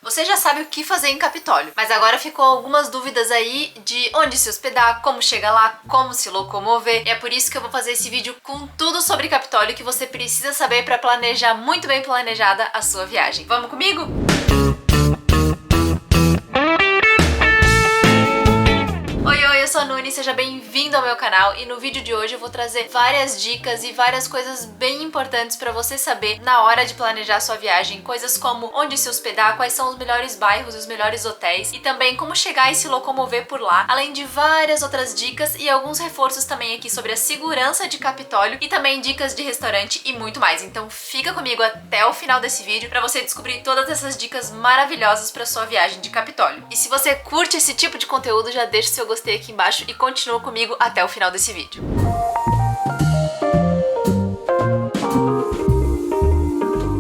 Você já sabe o que fazer em Capitólio, mas agora ficou algumas dúvidas aí de onde se hospedar, como chegar lá, como se locomover. E é por isso que eu vou fazer esse vídeo com tudo sobre Capitólio que você precisa saber para planejar muito bem planejada a sua viagem. Vamos comigo? Oi, eu sou a Nuni, seja bem-vindo ao meu canal e no vídeo de hoje eu vou trazer várias dicas e várias coisas bem importantes para você saber na hora de planejar sua viagem, coisas como onde se hospedar, quais são os melhores bairros, os melhores hotéis e também como chegar e se locomover por lá, além de várias outras dicas e alguns reforços também aqui sobre a segurança de Capitólio e também dicas de restaurante e muito mais. Então fica comigo até o final desse vídeo para você descobrir todas essas dicas maravilhosas para sua viagem de Capitólio. E se você curte esse tipo de conteúdo, já deixa o seu gostei aqui embaixo e continua comigo até o final desse vídeo.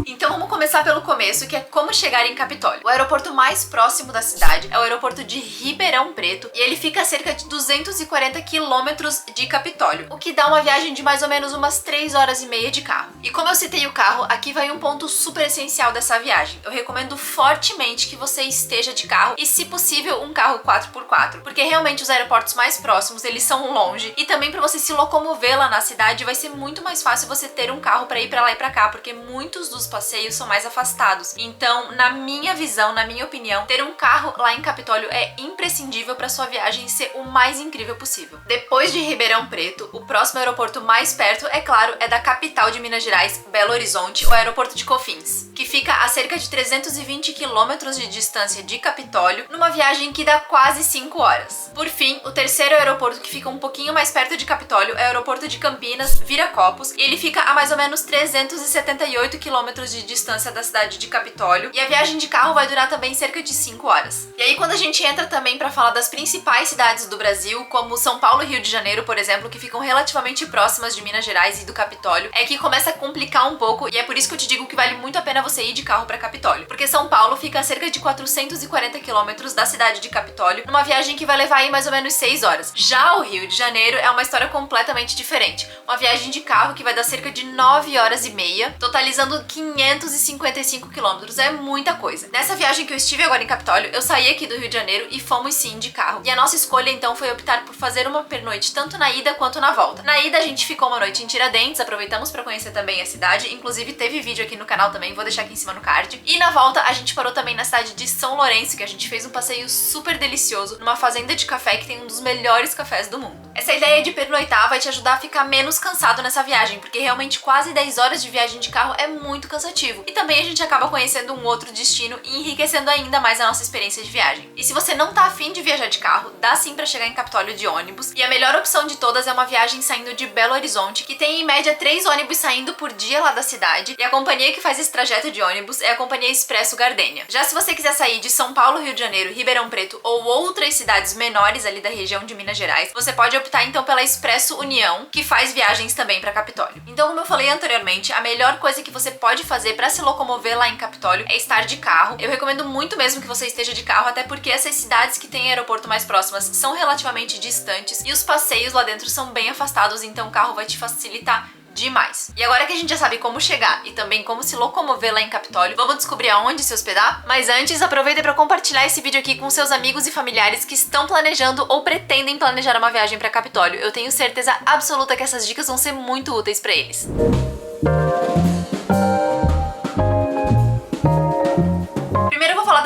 Então vamos começar pelo começo, que é como chegar em Capitólio. O aeroporto mais próximo da cidade é o aeroporto de Ribeirão Preto e ele fica a cerca de 240 quilômetros de Capitólio, o que dá uma viagem de mais ou menos umas 3 horas e meia de carro. E como eu citei o carro, aqui vai um ponto super essencial dessa viagem. Eu recomendo fortemente que você esteja de carro e, se possível, um carro 4x4, porque realmente os aeroportos mais próximos, eles são longe e também para você se locomover lá na cidade vai ser muito mais fácil você ter um carro para ir para lá e para cá, porque muitos dos passeios são mais afastados. Então, na minha visão, na minha opinião, ter um carro lá em Capitólio é imprescindível para sua viagem ser o mais incrível possível. Depois de Ribeirão Preto, o próximo aeroporto mais perto, é claro, é da capital de Minas Gerais, Belo Horizonte, o aeroporto de Cofins, que fica a cerca de 320 quilômetros de distância de Capitólio, numa viagem que dá quase 5 horas. Por fim, o terceiro aeroporto que fica um pouquinho mais perto de Capitólio é o aeroporto de Campinas, Viracopos, e ele fica a mais ou menos 378 quilômetros de distância da cidade de Capitólio, e a viagem de carro vai durar também cerca de 5 horas. E aí quando a gente entra também para falar das principais cidades do Brasil, como São Paulo e Rio de Janeiro, por exemplo, que ficam relativamente próximas de Minas Gerais e do Capitólio, é que começa a complicar um pouco, e é por isso que eu te digo que vale muito a pena você ir de carro para Capitólio, porque São Paulo fica a cerca de 440 quilômetros da cidade de Capitólio, numa viagem que vai levar aí mais ou menos 6 horas. Já o Rio de Janeiro é uma história completamente diferente, uma viagem de carro que vai dar cerca de 9 horas e meia, totalizando 555 quilômetros, é muita coisa. Nessa viagem que eu estive agora em Capitólio, eu saí aqui do Rio de Janeiro e fomos sim de carro. E a nossa escolha então foi optar por fazer uma pernoite tanto na ida quanto na volta. Na ida a gente ficou uma noite em Tiradentes, aproveitamos para conhecer também a cidade, inclusive teve vídeo aqui no canal também, vou deixar aqui em cima no card. E na volta a gente parou também na cidade de São Lourenço, que a gente fez um passeio super delicioso numa fazenda de café que tem um dos melhores cafés do mundo. Essa ideia de pernoitar vai te ajudar a ficar menos cansado nessa viagem, porque realmente quase 10 horas de viagem de carro é muito cansativo. E também a gente acaba conhecendo um outro destino e enriquecendo ainda mais a nossa experiência de viagem. E se você não tá afim de viajar de carro, dá sim pra chegar em Capitólio de ônibus. E a melhor opção de todas é uma viagem saindo de Belo Horizonte, que tem em média 3 ônibus saindo por dia lá da cidade. E a companhia que faz esse trajeto de ônibus é a companhia Expresso Gardenia. Já se você quiser sair de São Paulo, Rio de Janeiro, Ribeirão Preto ou outras cidades menores ali da região de Minas Gerais, você pode optar então pela Expresso União, que faz viagens também pra Capitólio. Então, como eu falei anteriormente, a melhor coisa que você pode fazer pra se locomover lá em Capitólio é estar de carro. Eu recomendo muito mesmo que você esteja de carro, até porque essas cidades que têm aeroporto mais próximas são relativamente distantes e os passeios lá dentro são bem afastados, então o carro vai te facilitar demais. E agora que a gente já sabe como chegar e também como se locomover lá em Capitólio, vamos descobrir aonde se hospedar? Mas antes, aproveita para compartilhar esse vídeo aqui com seus amigos e familiares que estão planejando ou pretendem planejar uma viagem para Capitólio. Eu tenho certeza absoluta que essas dicas vão ser muito úteis para eles.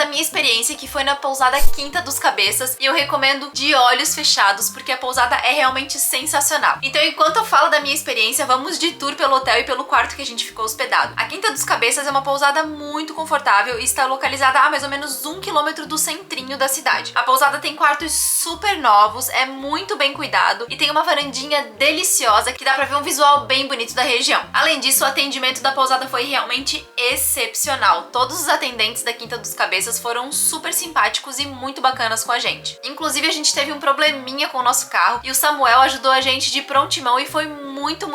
Minha experiência, que foi na pousada Quinta dos Cabeças, e eu recomendo de olhos fechados, porque a pousada é realmente sensacional. Então, enquanto eu falo da minha experiência, vamos de tour pelo hotel e pelo quarto que a gente ficou hospedado. A Quinta dos Cabeças é uma pousada muito confortável e está localizada a mais ou menos 1 quilômetro do centrinho da cidade. A pousada tem quartos super novos, é muito bem cuidado e tem uma varandinha deliciosa que dá pra ver um visual bem bonito da região. Além disso, o atendimento da pousada foi realmente excepcional. Todos os atendentes da Quinta dos Cabeças foram super simpáticos e muito bacanas com a gente. Inclusive, a gente teve um probleminha com o nosso carro e o Samuel ajudou a gente de prontimão e foi muito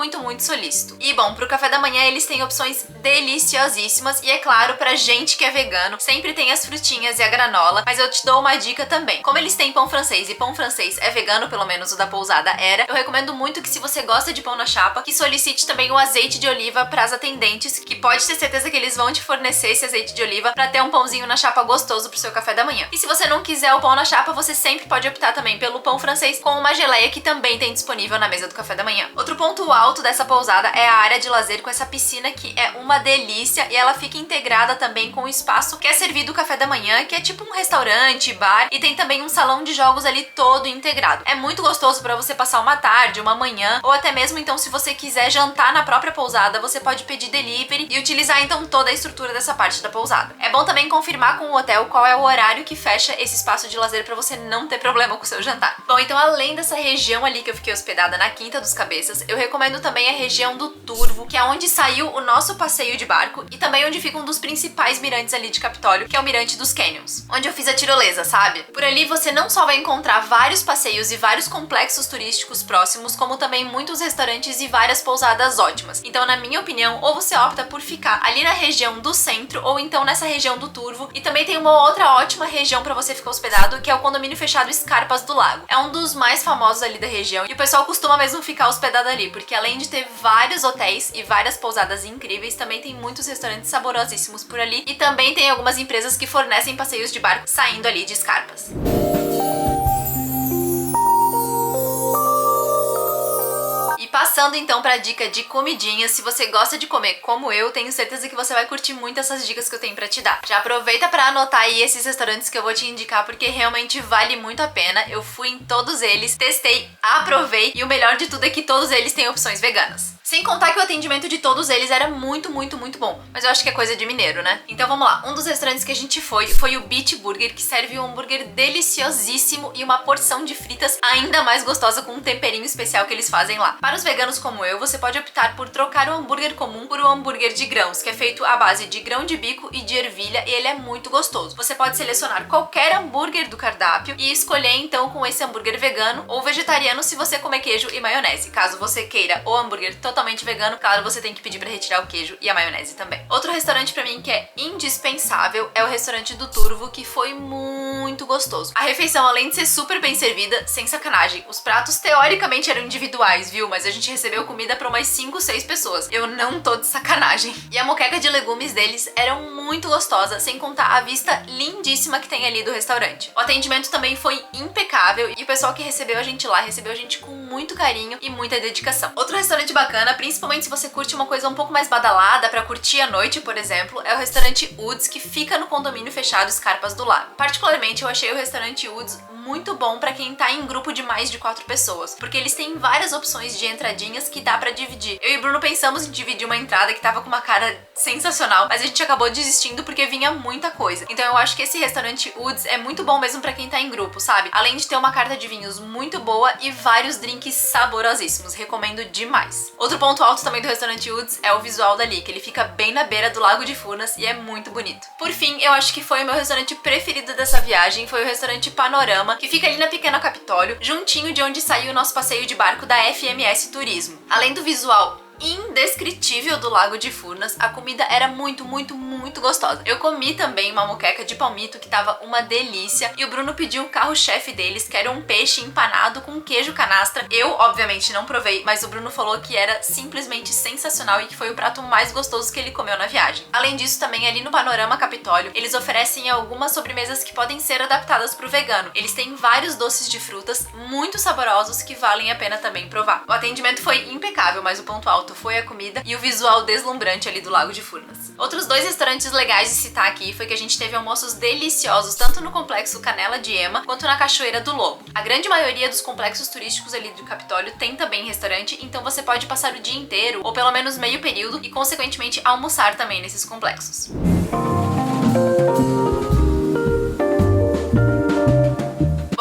solícito. E bom, pro café da manhã eles têm opções deliciosíssimas e, é claro, pra gente que é vegano, sempre tem as frutinhas e a granola, mas eu te dou uma dica também. Como eles têm pão francês e pão francês é vegano, pelo menos o da pousada era, eu recomendo muito que, se você gosta de pão na chapa, que solicite também o azeite de oliva pras atendentes, que pode ter certeza que eles vão te fornecer esse azeite de oliva pra ter um pãozinho na chapa gostoso gostoso pro seu café da manhã. E se você não quiser o pão na chapa, você sempre pode optar também pelo pão francês com uma geleia que também tem disponível na mesa do café da manhã. Outro ponto alto dessa pousada é a área de lazer com essa piscina que é uma delícia e ela fica integrada também com o espaço que é servido o café da manhã, que é tipo um restaurante, bar, e tem também um salão de jogos ali todo integrado. É muito gostoso para você passar uma tarde, uma manhã, ou até mesmo então se você quiser jantar na própria pousada, você pode pedir delivery e utilizar então toda a estrutura dessa parte da pousada. É bom também confirmar com o hotel qual é o horário que fecha esse espaço de lazer para você não ter problema com o seu jantar. Bom, então além dessa região ali que eu fiquei hospedada na Quinta dos Cabeças, eu recomendo também a região do Turvo, que é onde saiu o nosso passeio de barco e também onde fica um dos principais mirantes ali de Capitólio, que é o Mirante dos Canyons, onde eu fiz a tirolesa, sabe? Por ali você não só vai encontrar vários passeios e vários complexos turísticos próximos, como também muitos restaurantes e várias pousadas ótimas. Então, na minha opinião, ou você opta por ficar ali na região do centro, ou então nessa região do Turvo. E também tem uma outra ótima região para você ficar hospedado, que é o condomínio fechado Scarpas do Lago. É um dos mais famosos ali da região e o pessoal costuma mesmo ficar hospedado ali, porque além de ter vários hotéis e várias pousadas incríveis, também tem muitos restaurantes saborosíssimos por ali e também tem algumas empresas que fornecem passeios de barco saindo ali de Scarpas. Passando então para a dica de comidinhas, se você gosta de comer como eu, tenho certeza que você vai curtir muito essas dicas que eu tenho para te dar. Já aproveita para anotar aí esses restaurantes que eu vou te indicar, porque realmente vale muito a pena. Eu fui em todos eles, testei, aprovei e o melhor de tudo é que todos eles têm opções veganas. Sem contar que o atendimento de todos eles era muito bom. Mas eu acho que é coisa de mineiro, né? Então vamos lá. Um dos restaurantes que a gente foi o Beach Burger, que serve um hambúrguer deliciosíssimo e uma porção de fritas ainda mais gostosa com um temperinho especial que eles fazem lá. Para os veganos como eu, você pode optar por trocar o hambúrguer comum por um hambúrguer de grãos, que é feito à base de grão de bico e de ervilha, e ele é muito gostoso. Você pode selecionar qualquer hambúrguer do cardápio e escolher então com esse hambúrguer vegano ou vegetariano se você comer queijo e maionese. Caso você queira o hambúrguer totalmente vegano, claro, você tem que pedir pra retirar o queijo e a maionese também. Outro restaurante pra mim que é indispensável é o restaurante do Turvo, que foi muito gostoso. A refeição, além de ser super bem servida, sem sacanagem, os pratos teoricamente eram individuais, viu? Mas a gente recebeu comida pra umas 5, 6 pessoas. Eu não tô de sacanagem. E a moqueca de legumes deles era muito gostosa, sem contar a vista lindíssima que tem ali do restaurante. O atendimento também foi impecável e o pessoal que recebeu a gente lá recebeu a gente com muito carinho e muita dedicação. Outro restaurante bacana, principalmente se você curte uma coisa um pouco mais badalada pra curtir a noite, por exemplo, é o restaurante Woods, que fica no condomínio fechado Scarpas do Lago. Particularmente, eu achei o restaurante Woods muito bom pra quem tá em grupo de mais de 4 pessoas, porque eles têm várias opções de entradinhas que dá pra dividir. Eu e o Bruno pensamos em dividir uma entrada que tava com uma cara sensacional, mas a gente acabou desistindo porque vinha muita coisa. Então eu acho que esse restaurante Woods é muito bom mesmo pra quem tá em grupo, sabe? Além de ter uma carta de vinhos muito boa e vários drinks saborosíssimos, recomendo demais. Outro ponto alto também do restaurante Woods é o visual dali, que ele fica bem na beira do Lago de Furnas e é muito bonito. Por fim, eu acho que foi o meu restaurante preferido dessa viagem, foi o restaurante Panorama, que fica ali na Pequena Capitólio, juntinho de onde saiu o nosso passeio de barco da FMS Turismo. Além do visual indescritível do Lago de Furnas, a comida era muito gostosa. Eu comi também uma moqueca de palmito que tava uma delícia e o Bruno pediu o carro-chefe deles, que era um peixe empanado com queijo canastra. Eu, obviamente, não provei, mas o Bruno falou que era simplesmente sensacional e que foi o prato mais gostoso que ele comeu na viagem. Além disso, também ali no Panorama Capitólio, eles oferecem algumas sobremesas que podem ser adaptadas pro vegano. Eles têm vários doces de frutas muito saborosos que valem a pena também provar. O atendimento foi impecável, mas o ponto alto foi a comida e o visual deslumbrante ali do Lago de Furnas. Outros dois restaurantes legais de citar aqui foi que a gente teve almoços deliciosos tanto no complexo Canela de Ema quanto na Cachoeira do Lobo. A grande maioria dos complexos turísticos ali do Capitólio tem também restaurante, então você pode passar o dia inteiro ou pelo menos meio período e consequentemente almoçar também nesses complexos.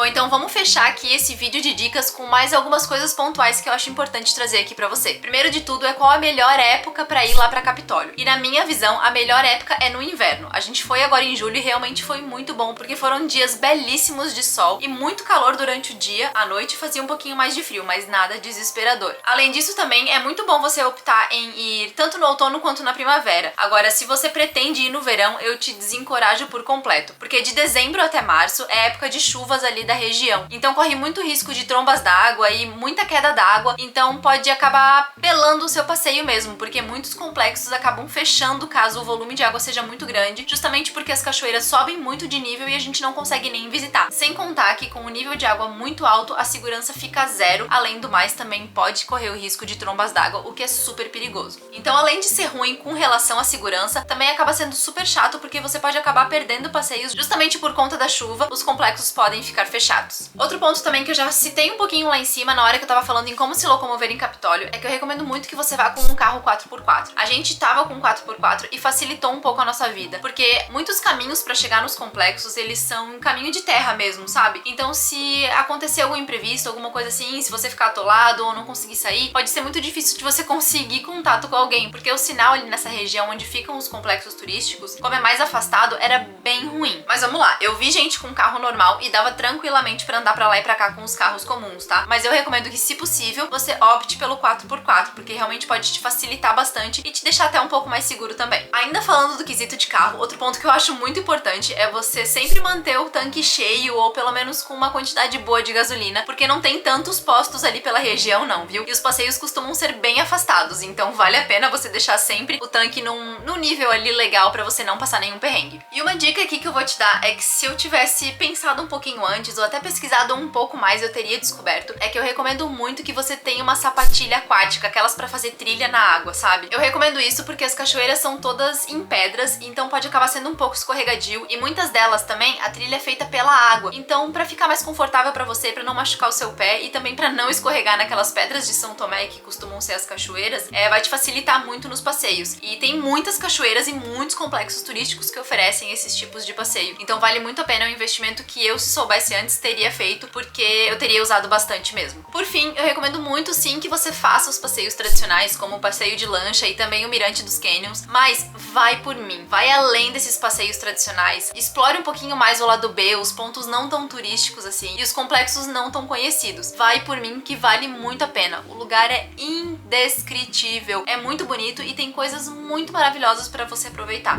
Então vamos fechar aqui esse vídeo de dicas com mais algumas coisas pontuais que eu acho importante trazer aqui pra você. Primeiro de tudo é qual a melhor época pra ir lá pra Capitólio. E na minha visão, a melhor época é no inverno. A gente foi agora em julho e realmente foi muito bom, porque foram dias belíssimos de sol e muito calor durante o dia. À noite fazia um pouquinho mais de frio, mas nada desesperador. Além disso também é muito bom você optar em ir tanto no outono quanto na primavera. Agora, se você pretende ir no verão, eu te desencorajo por completo, porque de dezembro até março é época de chuvas ali da região. Então corre muito risco de trombas d'água e muita queda d'água, então pode acabar pelando o seu passeio mesmo, porque muitos complexos acabam fechando caso o volume de água seja muito grande, justamente porque as cachoeiras sobem muito de nível e a gente não consegue nem visitar. Sem contar que com o nível de água muito alto, a segurança fica zero, além do mais também pode correr o risco de trombas d'água, o que é super perigoso. Então, além de ser ruim com relação à segurança, também acaba sendo super chato porque você pode acabar perdendo passeios justamente por conta da chuva, os complexos podem ficar fechados. Outro ponto também que eu já citei um pouquinho lá em cima, na hora que eu tava falando em como se locomover em Capitólio, é que eu recomendo muito que você vá com um carro 4x4. A gente tava com 4x4 e facilitou um pouco a nossa vida, porque muitos caminhos pra chegar nos complexos, eles são em caminho de terra mesmo, sabe? Então, se acontecer algum imprevisto, alguma coisa assim, se você ficar atolado ou não conseguir sair, pode ser muito difícil de você conseguir contato com alguém, porque o sinal ali nessa região onde ficam os complexos turísticos, como é mais afastado, era bem ruim. Mas vamos lá, eu vi gente com carro normal e dava tranquilamente pra andar pra lá e pra cá com os carros comuns, tá? Mas eu recomendo que, se possível, você opte pelo 4x4, porque realmente pode te facilitar bastante e te deixar até um pouco mais seguro também. Ainda falando do quesito de carro, outro ponto que eu acho muito importante é você sempre manter o tanque cheio ou pelo menos com uma quantidade boa de gasolina, porque não tem tantos postos ali pela região não, viu? E os passeios costumam ser bem afastados, então vale a pena você deixar sempre o tanque num nível ali legal pra você não passar nenhum perrengue. E uma dica aqui que eu vou te dar é que, se eu tivesse pensado um pouquinho antes ou até pesquisado um pouco mais, eu teria descoberto, é que eu recomendo muito que você tenha uma sapatilha aquática, aquelas pra fazer trilha na água, sabe? Eu recomendo isso porque as cachoeiras são todas em pedras, então pode acabar sendo um pouco escorregadio, e muitas delas também a trilha é feita pela água. Então, pra ficar mais confortável pra você, pra não machucar o seu pé e também pra não escorregar naquelas pedras de São Tomé que costumam ser as cachoeiras, vai te facilitar muito nos passeios. E tem muitas cachoeiras e muitos complexos turísticos que oferecem esses tipos de passeio. Então vale muito a pena, é um investimento que eu, se soubesse antes, teria feito, porque eu teria usado bastante mesmo. Por fim, eu recomendo muito sim que você faça os passeios tradicionais, como o passeio de lancha e também o Mirante dos Canyons, mas vai por mim, vai além desses passeios tradicionais, explore um pouquinho mais o lado B, os pontos não tão turísticos assim e os complexos não tão conhecidos. Vai por mim que vale muito a pena. O lugar é indescritível, é muito bonito e tem coisas muito maravilhosas para você aproveitar.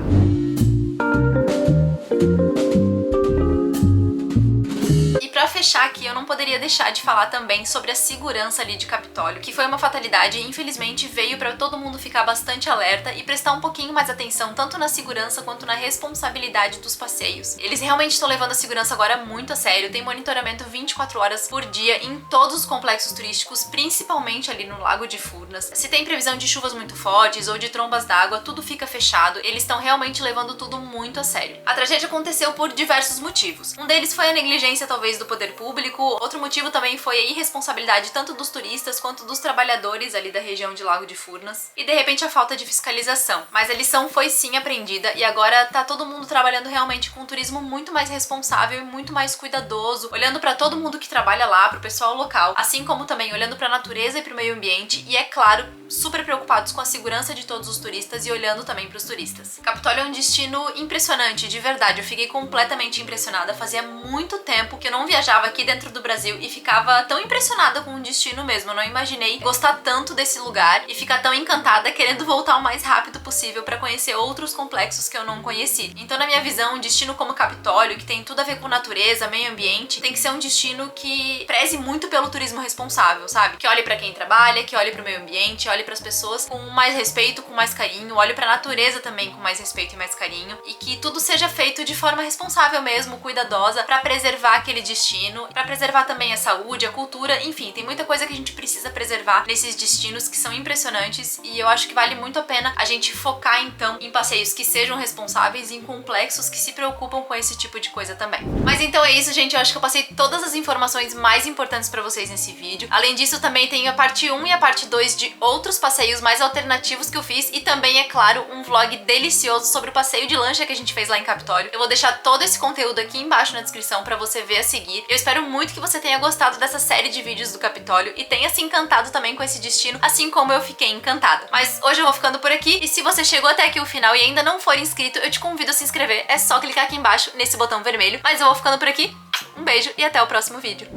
Pra fechar aqui, eu não poderia deixar de falar também sobre a segurança ali de Capitólio, que foi uma fatalidade e infelizmente veio pra todo mundo ficar bastante alerta e prestar um pouquinho mais atenção tanto na segurança quanto na responsabilidade dos passeios. Eles realmente estão levando a segurança agora muito a sério, tem monitoramento 24 horas por dia em todos os complexos turísticos, principalmente ali no Lago de Furnas. Se tem previsão de chuvas muito fortes ou de trombas d'água, tudo fica fechado, eles estão realmente levando tudo muito a sério. A tragédia aconteceu por diversos motivos. Um deles foi a negligência talvez do poder público, outro motivo também foi a irresponsabilidade tanto dos turistas quanto dos trabalhadores ali da região de Lago de Furnas e de repente a falta de fiscalização. Mas a lição foi sim aprendida e agora tá todo mundo trabalhando realmente com um turismo muito mais responsável e muito mais cuidadoso, olhando pra todo mundo que trabalha lá, pro pessoal local, assim como também olhando pra natureza e pro meio ambiente e, é claro, super preocupados com a segurança de todos os turistas e olhando também pros turistas. Capitólio é um destino impressionante, de verdade, eu fiquei completamente impressionada, fazia muito tempo que eu não viajava aqui dentro do Brasil e ficava tão impressionada com o destino mesmo. Eu não imaginei gostar tanto desse lugar e ficar tão encantada, querendo voltar o mais rápido possível para conhecer outros complexos que eu não conheci. Então, na minha visão, um destino como Capitólio, que tem tudo a ver com natureza, meio ambiente, tem que ser um destino que preze muito pelo turismo responsável, sabe? Que olhe para quem trabalha, que olhe para o meio ambiente, olhe para as pessoas com mais respeito, com mais carinho, olhe para a natureza também com mais respeito e mais carinho, e que tudo seja feito de forma responsável mesmo, cuidadosa, para preservar aquele destino, para preservar também a saúde, a cultura, enfim, tem muita coisa que a gente precisa preservar nesses destinos que são impressionantes e eu acho que vale muito a pena a gente focar então em passeios que sejam responsáveis e em complexos que se preocupam com esse tipo de coisa também. Mas então é isso, gente, eu acho que eu passei todas as informações mais importantes para vocês nesse vídeo. Além disso, também tenho a parte 1 e a parte 2 de outros passeios mais alternativos que eu fiz e também, é claro, um vlog delicioso sobre o passeio de lancha que a gente fez lá em Capitólio. Eu vou deixar todo esse conteúdo aqui embaixo na descrição para você ver a seguir. Eu espero muito que você tenha gostado dessa série de vídeos do Capitólio e tenha se encantado também com esse destino, assim como eu fiquei encantada. Mas hoje eu vou ficando por aqui e se você chegou até aqui o final e ainda não for inscrito, eu te convido a se inscrever. É só clicar aqui embaixo nesse botão vermelho. Mas eu vou ficando por aqui. Um beijo e até o próximo vídeo.